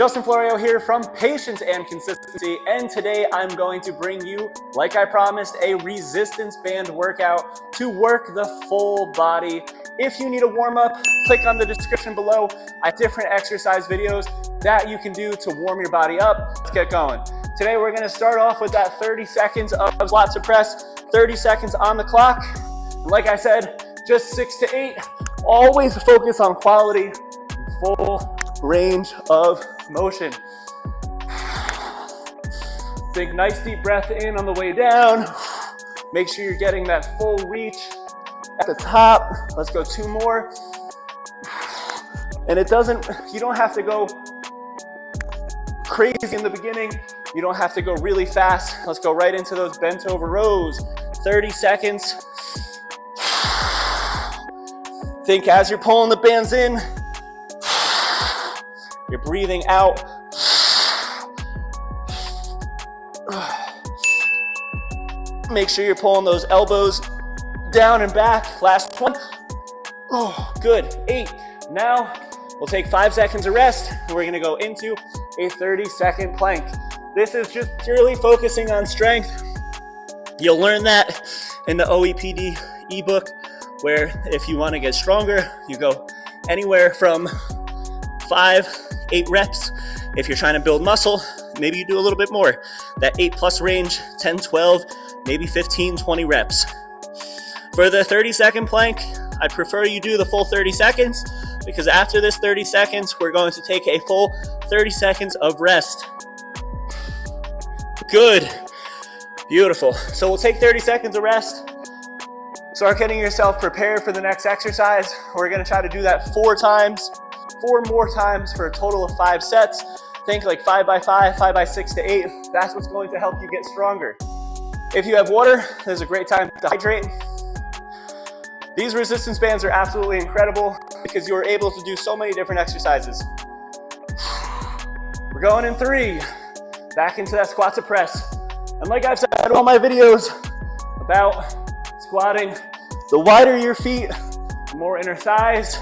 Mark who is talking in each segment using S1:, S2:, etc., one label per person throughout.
S1: Justin Florio here from Patience and Consistency, and today I'm going to bring you, like I promised, a resistance band workout to work the full body. If you need a warm-up, click on the description below. I have different exercise videos that you can do to warm your body up. Let's get going. Today we're going to start off with that 30 seconds of squat to press, 30 seconds on the clock. Like I said, just 6 to 8. Always focus on quality, full range of motion. Think nice deep breath in on the way down. Make sure you're getting that full reach at the top. Let's go 2 more. And you don't have to go crazy in the beginning. You don't have to go really fast. Let's go right into those bent over rows. 30 seconds. Think as you're pulling the bands in, you're breathing out. Make sure you're pulling those elbows down and back. Last one. Oh, good. 8. Now we'll take 5 seconds of rest, and we're gonna go into a 30-second plank. This is just purely focusing on strength. You'll learn that in the OEPD ebook, where if you want to get stronger, you go anywhere from 5, 8 reps. If you're trying to build muscle, maybe you do a little bit more. That 8+ range, 10, 12, maybe 15, 20 reps. For the 30-second plank, I prefer you do the full 30 seconds because after this 30 seconds, we're going to take a full 30 seconds of rest. Good. Beautiful. So we'll take 30 seconds of rest. Start getting yourself prepared for the next exercise. We're going to try to do that 4 more times for a total of 5 sets. Think like 5 by 5, 5 by 6 to 8. That's what's going to help you get stronger. If you have water, this is a great time to hydrate. These resistance bands are absolutely incredible because you are able to do so many different exercises. We're going in 3. Back into that squat to press. And like I've said in all my videos about squatting, the wider your feet, the more inner thighs.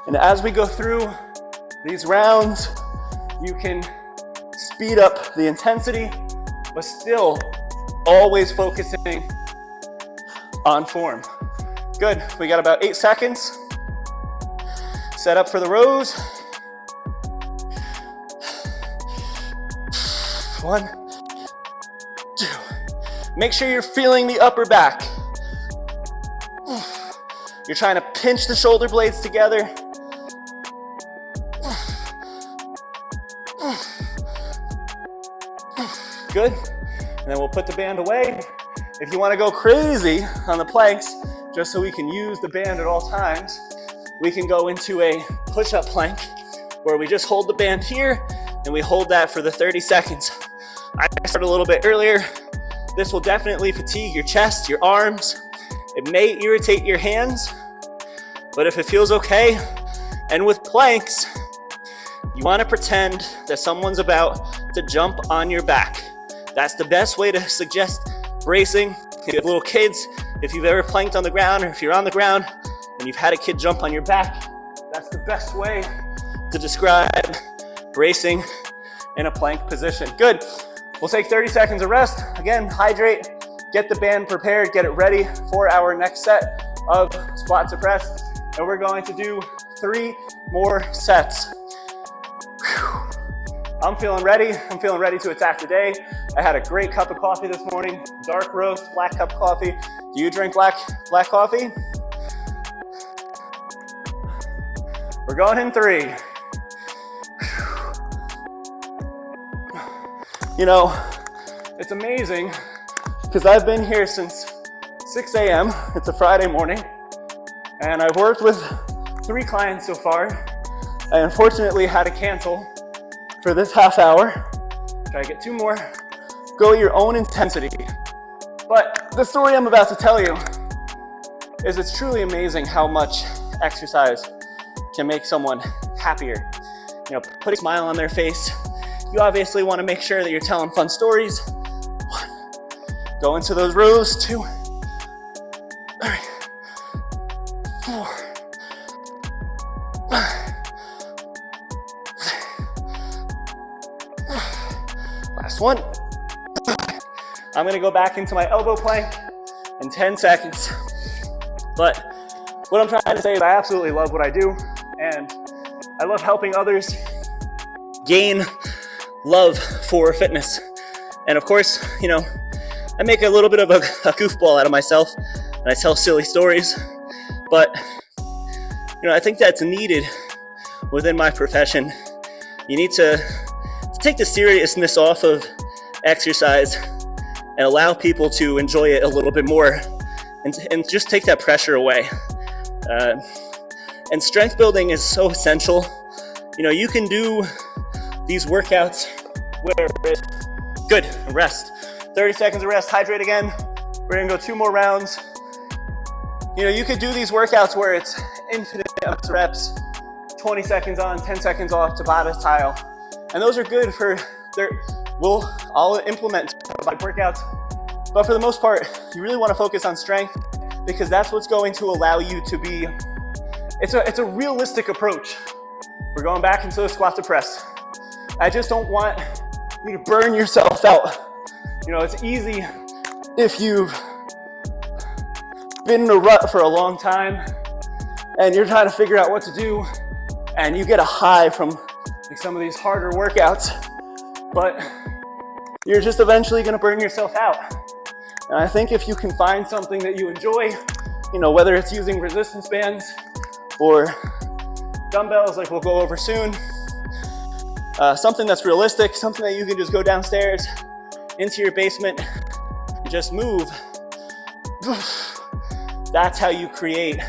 S1: And as we go through these rounds, you can speed up the intensity, but still always focusing on form. Good, we got about 8 seconds. Set up for the rows. 1, 2. Make sure you're feeling the upper back. You're trying to pinch the shoulder blades together. Good. And then we'll put the band away. If you want to go crazy on the planks, just so we can use the band at all times, we can go into a push-up plank where we just hold the band here and we hold that for the 30 seconds. I started a little bit earlier. This will definitely fatigue your chest, your arms. It may irritate your hands, but if it feels okay, and with planks, you want to pretend that someone's about to jump on your back. That's the best way to suggest bracing. If you have little kids, if you've ever planked on the ground, or if you're on the ground and you've had a kid jump on your back, that's the best way to describe bracing in a plank position. Good. We'll take 30 seconds of rest. Again, hydrate, get the band prepared, get it ready for our next set of squat to press. And we're going to do 3 more sets. Whew. I'm feeling ready. I'm feeling ready to attack the day. I had a great cup of coffee this morning, dark roast, black cup of coffee. Do you drink black coffee? We're going in 3. You know, it's amazing because I've been here since 6 a.m. It's a Friday morning, and I've worked with 3 clients so far. I unfortunately had to cancel for this half hour. Try to get 2 more. Go at your own intensity. But the story I'm about to tell you is it's truly amazing how much exercise can make someone happier. You know, put a smile on their face. You obviously want to make sure that you're telling fun stories. 1, go into those rows. 2, 3, 4, 5, Last one. I'm gonna go back into my elbow plank in 10 seconds. But what I'm trying to say is I absolutely love what I do, and I love helping others gain love for fitness. And of course, you know, I make a little bit of a goofball out of myself, and I tell silly stories, but you know, I think that's needed within my profession. You need to take the seriousness off of exercise and allow people to enjoy it a little bit more, and just take that pressure away. And strength building is so essential. You know, you can do these workouts where it's good, rest. 30 seconds of rest, hydrate again. We're gonna go 2 more rounds. You know, you could do these workouts where it's infinite amounts of reps, 20 seconds on, 10 seconds off, Tabata style. And those are good for, I'll implement workouts. But for the most part, you really wanna focus on strength, because that's what's going to allow you to be, it's a realistic approach. We're going back into the squat to press. I just don't want you to burn yourself out. You know, it's easy if you've been in a rut for a long time and you're trying to figure out what to do, and you get a high from like some of these harder workouts, but you're just eventually gonna burn yourself out. And I think if you can find something that you enjoy, you know, whether it's using resistance bands or dumbbells like we'll go over soon, something that's realistic, something that you can just go downstairs into your basement and just move. That's how you create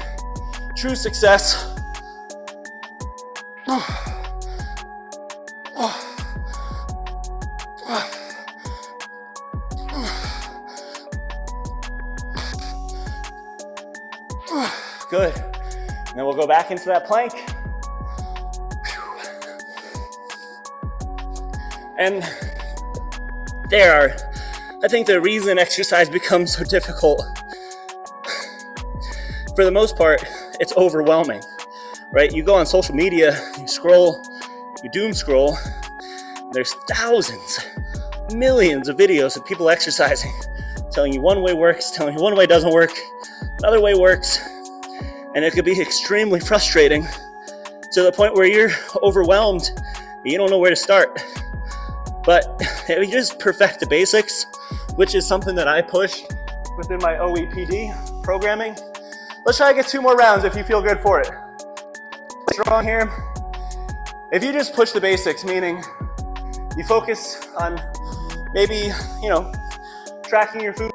S1: true success. Good. And then we'll go back into that plank. And I think the reason exercise becomes so difficult, for the most part, it's overwhelming, right? You go on social media, you scroll, you doom scroll, there's thousands, millions of videos of people exercising, telling you one way works, telling you one way doesn't work, another way works, and it could be extremely frustrating to the point where you're overwhelmed, you don't know where to start. But if you just perfect the basics, which is something that I push within my OEPD programming. Let's try to get 2 more rounds if you feel good for it. Strong here. If you just push the basics, meaning you focus on maybe, you know, tracking your food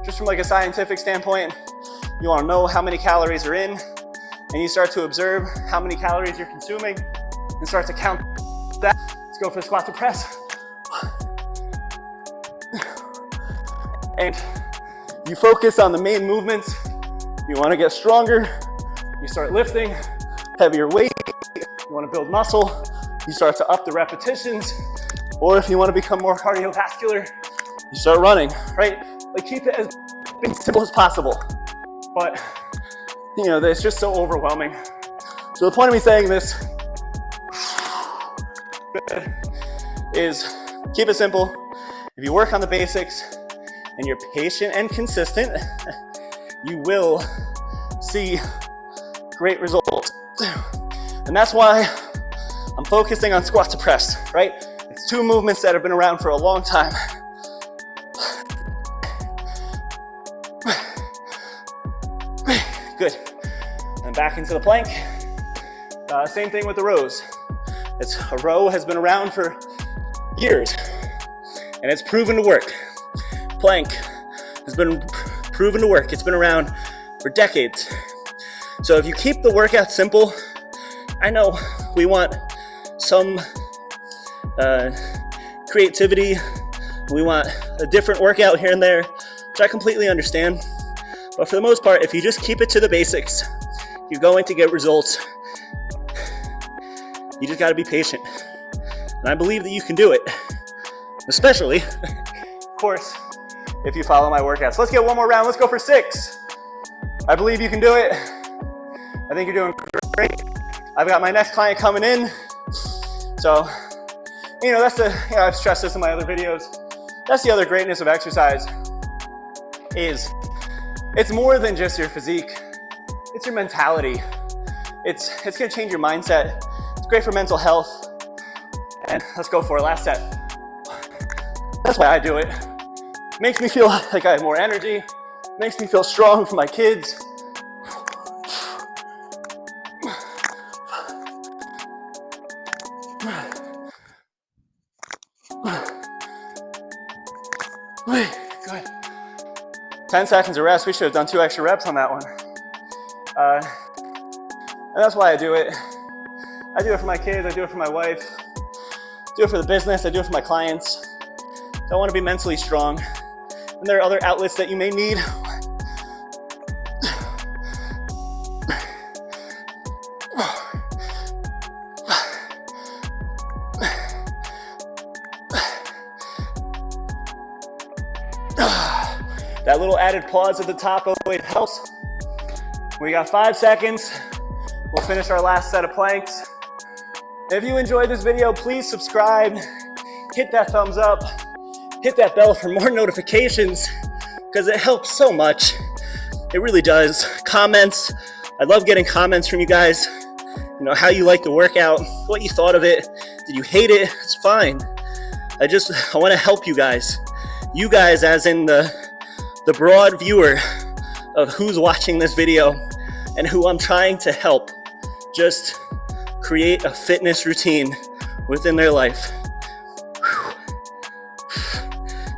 S1: just from like a scientific standpoint. You want to know how many calories are in, and you start to observe how many calories you're consuming and start to count that. Let's go for the squat to press. And you focus on the main movements. You want to get stronger. You start lifting heavier weight. You want to build muscle. You start to up the repetitions. Or if you want to become more cardiovascular, you start running, right? Like, keep it as simple as possible. But, you know, it's just so overwhelming. So the point of me saying this is keep it simple. If you work on the basics and you're patient and consistent, you will see great results. And that's why I'm focusing on squat to press, right? It's 2 movements that have been around for a long time. Good. And back into the plank. Same thing with the rows. A row has been around for years, and it's proven to work. Plank has been proven to work. It's been around for decades. So if you keep the workout simple, I know we want some creativity. We want a different workout here and there, which I completely understand. But for the most part, if you just keep it to the basics, you're going to get results. You just got to be patient. And I believe that you can do it, especially, of course, if you follow my workouts. Let's get 1 more round. Let's go for 6. I believe you can do it. I think you're doing great. I've got my next client coming in. So You know, I've stressed this in my other videos. That's the other greatness of exercise is it's more than just your physique. It's your mentality. It's gonna change your mindset. It's great for mental health. And let's go for a last set. That's why I do it. Makes me feel like I have more energy. Makes me feel strong for my kids. Good. 10 seconds of rest. We should have done 2 extra reps on that one. And that's why I do it. I do it for my kids. I do it for my wife. I do it for the business. I do it for my clients. So I want to be mentally strong. And there are other outlets that you may need. That little added pause at the top always helps. We got 5 seconds. We'll finish our last set of planks. If you enjoyed this video, please subscribe, hit that thumbs up, hit that bell for more notifications, because it helps so much. It really does. Comments, I love getting comments from you guys. You know, how you like the workout, what you thought of it. Did you hate it? It's fine. I want to help you guys. You guys as in the broad viewer of who's watching this video and who I'm trying to help just create a fitness routine within their life.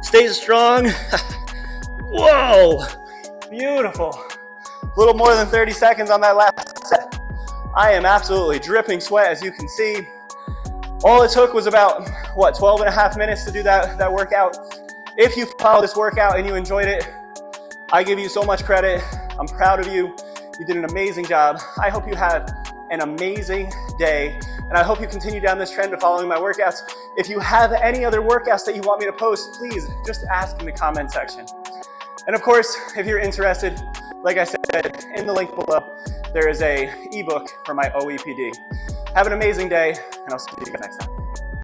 S1: Stay strong. Whoa, beautiful. A little more than 30 seconds on that last set. I am absolutely dripping sweat, as you can see. All it took was about, 12 and a half minutes to do that workout. If you followed this workout and you enjoyed it, I give you so much credit. I'm proud of you. You did an amazing job. I hope you have an amazing day, and I hope you continue down this trend of following my workouts. If you have any other workouts that you want me to post, please just ask in the comment section. And of course, if you're interested, like I said, in the link below, there is an ebook for my OEPD. Have an amazing day, and I'll see you guys next time.